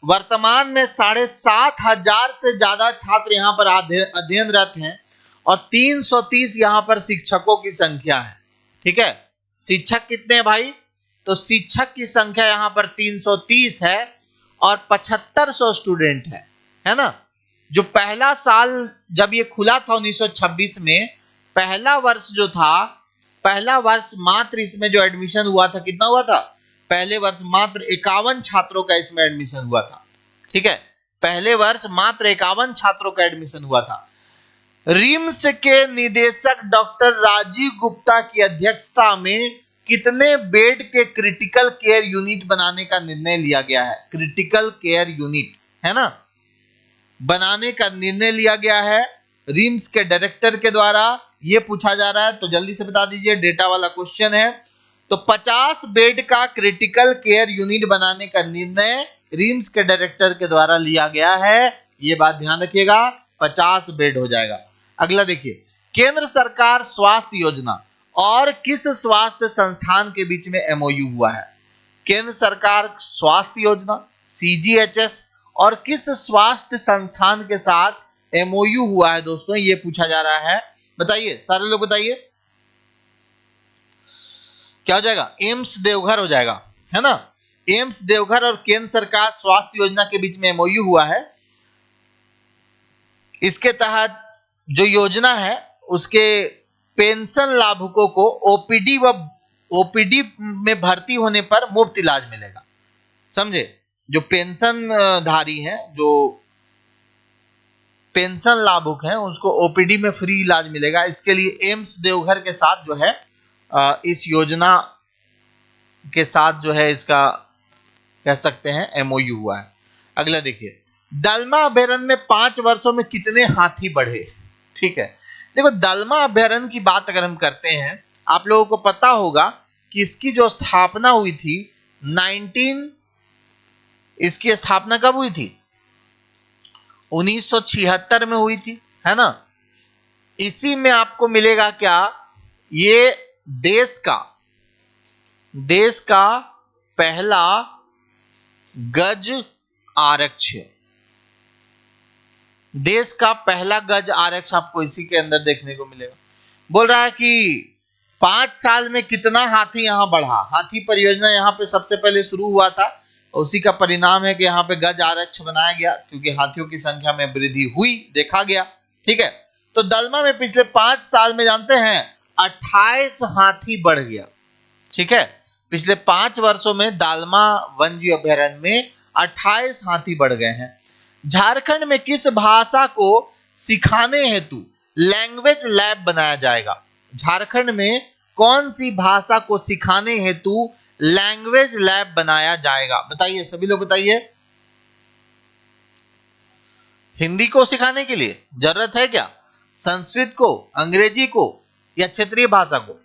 वर्तमान में 7,500 से ज्यादा छात्र यहां पर अध्ययनरत हैं और 330 यहां पर शिक्षकों की संख्या है। ठीक है, शिक्षक कितने हैं भाई? तो शिक्षक की संख्या यहां पर 330 है और 7500 स्टूडेंट है ना। जो पहला साल जब ये खुला था 1926 में, पहला वर्ष जो था, पहला वर्ष मात्र इसमें जो एडमिशन हुआ था, कितना हुआ था? पहले वर्ष मात्र 51 छात्रों का इसमें एडमिशन हुआ था। ठीक है, पहले वर्ष मात्र 51 छात्रों का एडमिशन हुआ था। रिम्स के निदेशक डॉक्टर राजीव गुप्ता की अध्यक्षता में कितने बेड के क्रिटिकल केयर यूनिट बनाने का निर्णय लिया गया है? क्रिटिकल केयर यूनिट, है ना, बनाने का निर्णय लिया गया है रिम्स के डायरेक्टर के द्वारा। यह पूछा जा रहा है तो जल्दी से बता दीजिए, डेटा वाला क्वेश्चन है। तो 50 बेड का क्रिटिकल केयर यूनिट बनाने का निर्णय रिम्स के डायरेक्टर के द्वारा लिया गया है। यह बात ध्यान रखिएगा, 50 बेड हो जाएगा। अगला देखिए, केंद्र सरकार स्वास्थ्य योजना और किस स्वास्थ्य संस्थान के बीच में एमओयू हुआ है? केंद्र सरकार स्वास्थ्य योजना सीजीएचएस और किस स्वास्थ्य संस्थान के साथ एमओयू हुआ है दोस्तों, ये पूछा जा रहा है। बताइए सारे लोग, बताइए क्या हो जाएगा? एम्स देवघर हो जाएगा, है ना। एम्स देवघर और केंद्र सरकार स्वास्थ्य योजना के बीच में एमओयू हुआ है। इसके तहत जो योजना है उसके पेंशन लाभुकों को ओपीडी में भर्ती होने पर मुफ्त इलाज मिलेगा, समझे। जो पेंशन धारी हैं, जो पेंशन लाभुक हैं, उसको ओपीडी में फ्री इलाज मिलेगा। इसके लिए एम्स देवघर के साथ जो है इस योजना के साथ जो है इसका कह सकते हैं एमओयू हुआ है। अगला देखिए, दलमा अभयारण्य में 5 वर्षों में कितने हाथी बढ़े? ठीक है, देखो दलमा अभयारण्य की बात अगर हम करते हैं, आप लोगों को पता होगा कि इसकी जो स्थापना हुई थी इसकी स्थापना कब हुई थी? 1976 में हुई थी, है ना। इसी में आपको मिलेगा क्या? ये देश का पहला गज आरक्ष, देश का पहला गज आरक्ष आपको इसी के अंदर देखने को मिलेगा। बोल रहा है कि 5 साल में कितना हाथी यहां बढ़ा। हाथी परियोजना यहां पे सबसे पहले शुरू हुआ था, उसी का परिणाम है कि यहाँ पे गज आरक्ष बनाया गया, क्योंकि हाथियों की संख्या में वृद्धि हुई, देखा गया। ठीक है, तो दलमा में पिछले 5 साल में जानते हैं 28 हाथी बढ़ गया। ठीक है, पिछले 5 वर्षों में दलमा वन्यजीव अभयारण्य में 28 हाथी बढ़ गए हैं। झारखंड में किस भाषा को सिखाने हेतु लैंग्वेज लैब बनाया जाएगा? झारखंड में कौन सी भाषा को सिखाने हेतु लैंग्वेज लैब बनाया जाएगा? बताइए सभी लोग, बताइए। हिंदी को सिखाने के लिए जरूरत है क्या? संस्कृत को, अंग्रेजी को या क्षेत्रीय भाषा को?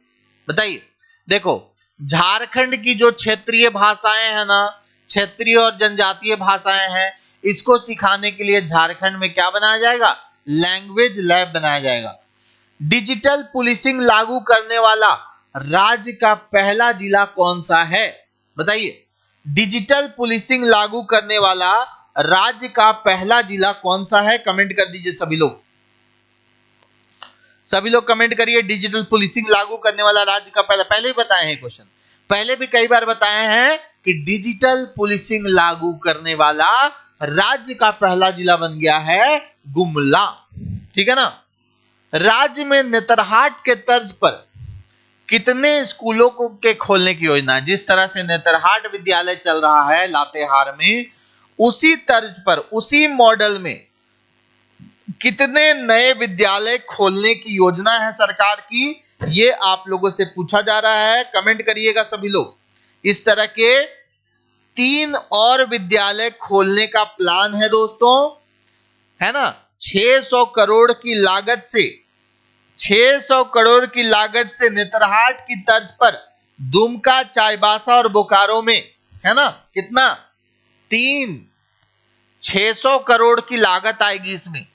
बताइए। देखो, झारखंड की जो क्षेत्रीय भाषाएं हैं ना, क्षेत्रीय और जनजातीय भाषाएं हैं, इसको सिखाने के लिए झारखंड में क्या बनाया जाएगा? लैंग्वेज लैब बनाया जाएगा। डिजिटल पुलिसिंग लागू करने वाला राज्य का पहला जिला कौन सा है? बताइए, डिजिटल पुलिसिंग लागू करने वाला राज्य का पहला जिला कौन सा है? कमेंट कर दीजिए सभी लोग, सभी लोग कमेंट करिए। डिजिटल पुलिसिंग लागू करने वाला राज्य का पहले भी बताए हैं क्वेश्चन, पहले भी कई बार बताए हैं कि डिजिटल पुलिसिंग लागू करने वाला राज्य का पहला जिला बन गया है गुमला। ठीक है ना। राज्य में नेतरहाट के तर्ज पर कितने स्कूलों को के खोलने की योजना है? जिस तरह से नेतरहाट विद्यालय चल रहा है लातेहार में, उसी तर्ज पर, उसी मॉडल में कितने नए विद्यालय खोलने की योजना है सरकार की? ये आप लोगों से पूछा जा रहा है, कमेंट करिएगा सभी लोग। इस तरह के 3 और विद्यालय खोलने का प्लान है दोस्तों, है ना। 600 करोड़ की लागत से, 600 करोड़ की लागत से नेतरहाट की तर्ज पर दुमका, चाईबासा और बोकारो में, है ना, कितना? 3, 600 करोड़ की लागत आएगी इसमें।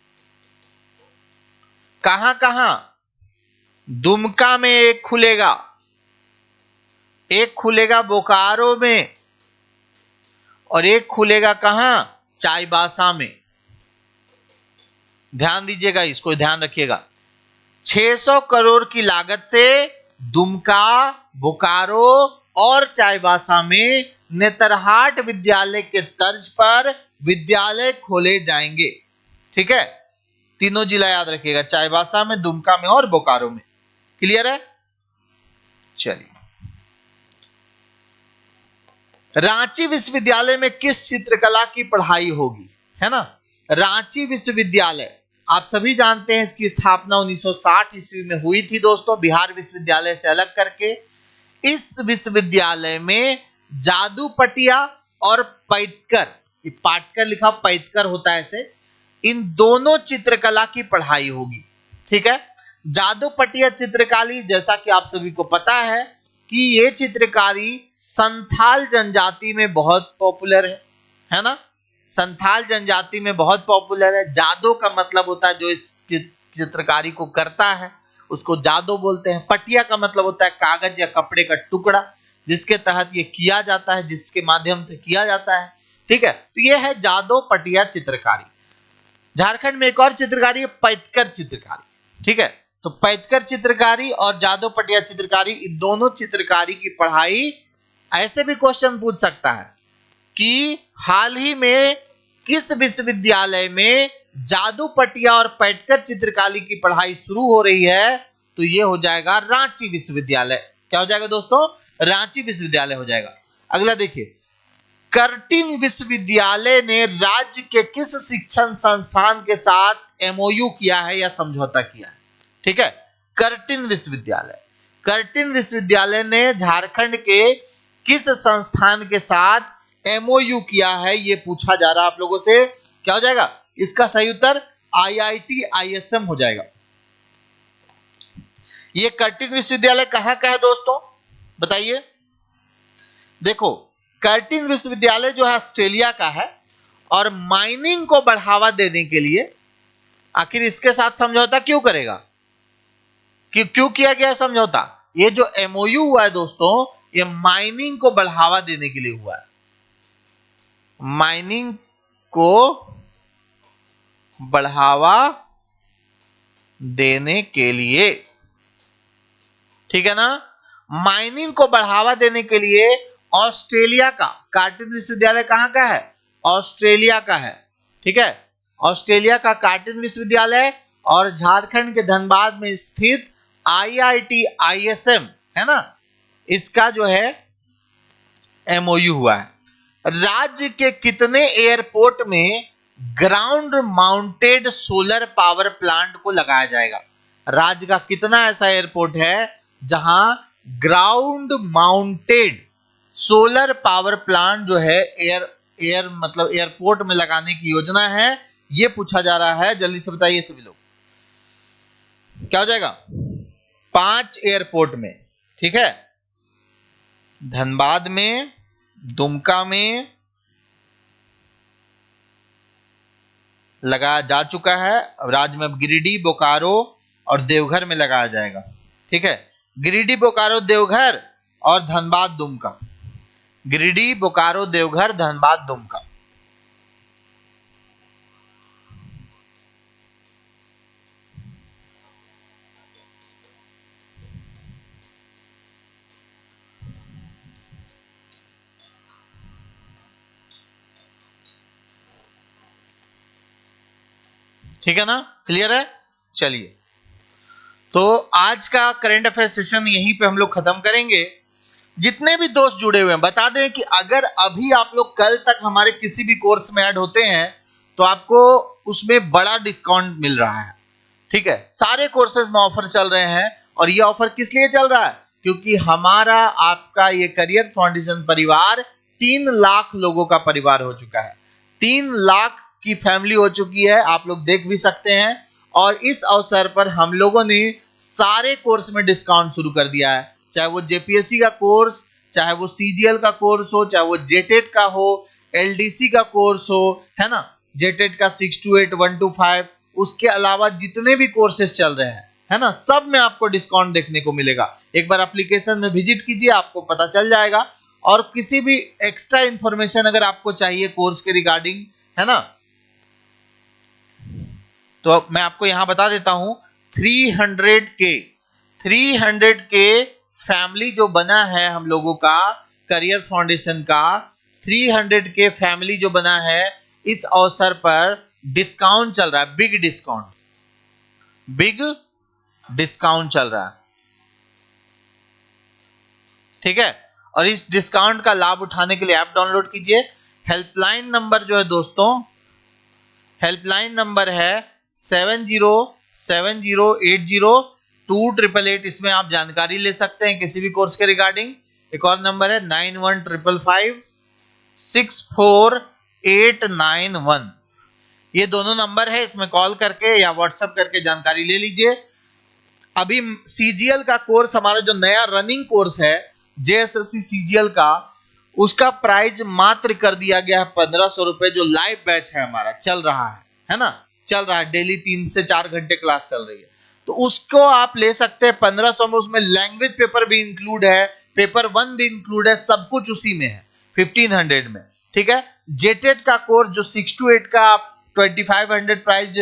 कहां कहां? दुमका में एक खुलेगा, एक खुलेगा बोकारो में, और एक खुलेगा कहां? चाईबासा में। ध्यान दीजिएगा, इसको ध्यान रखिएगा। 600 करोड़ की लागत से दुमका, बोकारो और चाईबासा में नेतरहाट विद्यालय के तर्ज पर विद्यालय खोले जाएंगे। ठीक है, तीनों जिला याद रखिएगा, चाईबासा में, दुमका में और बोकारो में। क्लियर है? चलिए, रांची विश्वविद्यालय में किस चित्रकला की पढ़ाई होगी? है ना, रांची विश्वविद्यालय आप सभी जानते हैं, इसकी स्थापना 1960 ईस्वी में हुई थी दोस्तों, बिहार विश्वविद्यालय से अलग करके। इस विश्वविद्यालय में जादू पटिया और पैटकर, पाटकर लिखा पैटकर होता है ऐसे, इन दोनों चित्रकला की पढ़ाई होगी। ठीक है। जादू पटिया चित्रकारी, जैसा कि आप सभी को पता है कि ये चित्रकारी संथाल जनजाति में बहुत पॉपुलर है ना, संथाल जनजाति में बहुत पॉपुलर है। जादू का मतलब होता है जो इस चित्रकारी को करता है उसको जादू बोलते हैं। पटिया का मतलब होता है कागज या कपड़े का टुकड़ा जिसके तहत ये किया जाता है, जिसके माध्यम से किया जाता है। ठीक है, तो ये है जादू पटिया चित्रकारी। झारखंड में एक और चित्रकारी है पैटकर चित्रकारी। ठीक है, तो पैटकर चित्रकारी और जादू पटिया चित्रकारी, इन दोनों चित्रकारी की पढ़ाई, ऐसे भी क्वेश्चन पूछ सकता है कि हाल ही में किस विश्वविद्यालय में जादू पटिया और पैटकर चित्रकारी की पढ़ाई शुरू हो रही है? तो ये हो जाएगा रांची विश्वविद्यालय। क्या हो जाएगा दोस्तों? रांची विश्वविद्यालय हो जाएगा। अगला देखिए, कर्टिन विश्वविद्यालय ने राज्य के किस शिक्षण संस्थान के साथ एमओयू किया है या समझौता किया है? ठीक है, कर्टिन विश्वविद्यालय, कर्टिन विश्वविद्यालय ने झारखंड के किस संस्थान के साथ एमओयू किया है, ये पूछा जा रहा है आप लोगों से। क्या हो जाएगा इसका सही उत्तर? आईआईटी आईएसएम हो जाएगा। ये कर्टिन विश्वविद्यालय कहां का है दोस्तों, बताइए। देखो, कर्टिन विश्वविद्यालय जो है ऑस्ट्रेलिया का है, और माइनिंग को बढ़ावा देने के लिए आखिर इसके साथ समझौता क्यों करेगा? क्यों किया गया समझौता? ये जो एमओयू हुआ है दोस्तों, ये माइनिंग को बढ़ावा देने के लिए हुआ है, माइनिंग को बढ़ावा देने के लिए। ठीक है ना, माइनिंग को बढ़ावा देने के लिए ऑस्ट्रेलिया का कर्टिन विश्वविद्यालय कहां का है? ऑस्ट्रेलिया का है। ठीक है, ऑस्ट्रेलिया का कर्टिन विश्वविद्यालय और झारखंड के धनबाद में स्थित आईआईटी आईएसएम है ना, इसका जो है एमओयू हुआ है। राज्य के कितने एयरपोर्ट में ground mounted solar power plant को लगाया जाएगा? राज्य का कितना ऐसा एयरपोर्ट है जहां ground mounted solar power plant जो है एयर मतलब एयरपोर्ट में लगाने की योजना है, ये पूछा जा रहा है। जल्दी से बताइए सभी लोग, क्या हो जाएगा? 5 एयरपोर्ट में। ठीक है, धनबाद में, दुमका में लगाया जा चुका है, राज्य में गिरिडीह, बोकारो और देवघर में लगाया जाएगा। ठीक है, गिरिडीह बोकारो देवघर और धनबाद दुमका। गिरिडीह बोकारो देवघर धनबाद दुमका। ठीक है ना, क्लियर है। चलिए, तो आज का करंट अफेयर सेशन यहीं पे हम लोग खत्म करेंगे। जितने भी दोस्त जुड़े हुए हैं बता दें कि अगर अभी आप लोग कल तक हमारे किसी भी कोर्स में ऐड होते हैं तो आपको उसमें बड़ा डिस्काउंट मिल रहा है। ठीक है, सारे कोर्सेज में ऑफर चल रहे हैं और ये ऑफर किस लिए चल रहा है, क्योंकि हमारा आपका ये करियर फाउंडेशन परिवार 3 लाख लोगों का परिवार हो चुका है। 3 लाख की फैमिली हो चुकी है, आप लोग देख भी सकते हैं। और इस अवसर पर हम लोगों ने सारे कोर्स में डिस्काउंट शुरू कर दिया है, चाहे वो जेपीएससी का कोर्स, चाहे वो सीजीएल का कोर्स हो, चाहे वो जेटेट का हो, एलडीसी का कोर्स हो, है ना, जेटेट का 628, 125, उसके अलावा जितने भी कोर्सेज चल रहे हैं, है ना, सब में आपको डिस्काउंट देखने को मिलेगा। एक बार एप्लीकेशन में विजिट कीजिए, आपको पता चल जाएगा। और किसी भी एक्स्ट्रा इंफॉर्मेशन अगर आपको चाहिए कोर्स के रिगार्डिंग, है ना, तो मैं आपको यहां बता देता हूं 300K फैमिली जो बना है हम लोगों का करियर फाउंडेशन का, 300K फैमिली जो बना है, इस अवसर पर डिस्काउंट चल रहा है, बिग डिस्काउंट चल रहा है। ठीक है, और इस डिस्काउंट का लाभ उठाने के लिए ऐप डाउनलोड कीजिए। हेल्पलाइन नंबर जो है दोस्तों, हेल्पलाइन नंबर है 7070802888, इसमें आप जानकारी ले सकते हैं किसी भी कोर्स के रिगार्डिंग। एक और नंबर है 9155564891। ये दोनों नंबर है, इसमें कॉल करके या व्हाट्सएप करके जानकारी ले लीजिए। अभी सीजीएल का कोर्स, हमारा जो नया रनिंग कोर्स है जेएसएससी सीजीएल का, उसका प्राइस मात्र कर दिया गया है 1500 रुपए। जो लाइव बैच है हमारा चल रहा है ना, चल रहा है, डेली 3 से 4 घंटे क्लास चल रही है, तो उसको आप ले सकते हैं 1500 में। उसमें लैंग्वेज पेपर भी इंक्लूड है, पेपर 1 भी इंक्लूड है, सब कुछ उसी में है 1500 में। ठीक है, जेटेट का कोर्स जो 6 to 8 का 2500 प्राइस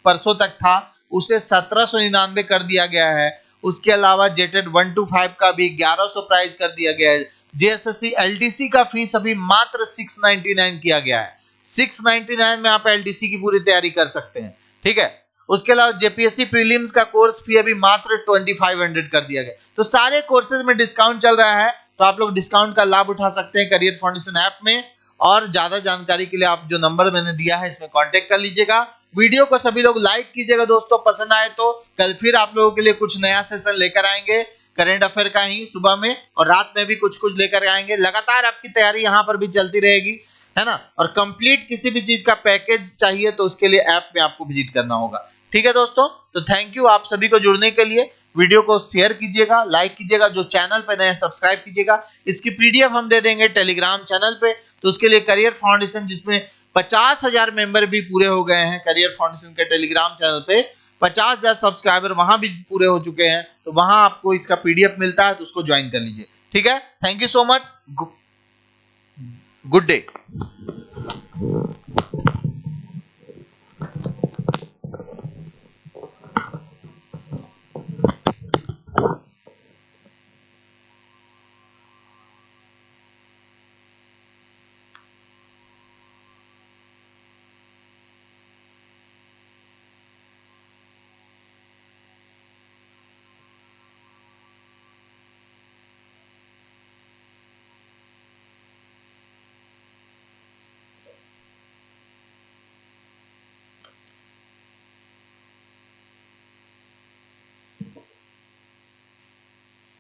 परसों तक था, उसे 1799 कर दिया गया है। उसके अलावा जेटेट 1 to 5 का भी 1100 प्राइस कर दिया गया है। जेएसएससी एलडीसी का फीस अभी मात्र 699 किया गया है। 699 में आप एलडीसी की पूरी तैयारी कर सकते हैं। ठीक है, उसके अलावा जेपीएससी प्रीलिम्स का कोर्स फी अभी मात्र 2500 कर दिया गया। तो सारे कोर्सेज में डिस्काउंट चल रहा है, तो आप लोग डिस्काउंट का लाभ उठा सकते हैं करियर फाउंडेशन ऐप में। और ज्यादा जानकारी के लिए आप जो नंबर मैंने दिया है इसमें कांटेक्ट कर लीजिएगा। वीडियो को सभी लोग लाइक कीजिएगा दोस्तों, पसंद आए तो। कल फिर आप लोगों के लिए कुछ नया सेशन लेकर आएंगे, करंट अफेयर का ही, सुबह में और रात में भी कुछ लेकर आएंगे। लगातार आपकी तैयारी यहाँ पर भी चलती रहेगी, है ना। और कंप्लीट किसी भी चीज का पैकेज चाहिए तो उसके लिए ऐप में आपको विजिट करना होगा। ठीक है दोस्तों, तो थैंक यू आप सभी को जुड़ने के लिए। वीडियो को शेयर कीजिएगा, लाइक कीजिएगा, जो चैनल पे नए सब्सक्राइब कीजिएगा। इसकी पीडीएफ हम दे देंगे टेलीग्राम चैनल पे, तो उसके लिए करियर फाउंडेशन, जिसमें 50,000 मेंबर भी पूरे हो गए हैं करियर फाउंडेशन के टेलीग्राम चैनल पे, 50,000 सब्सक्राइबर वहां भी पूरे हो चुके हैं, तो वहां आपको इसका पीडीएफ मिलता है, तो उसको ज्वाइन कर लीजिए। ठीक है, thank you so much, good day.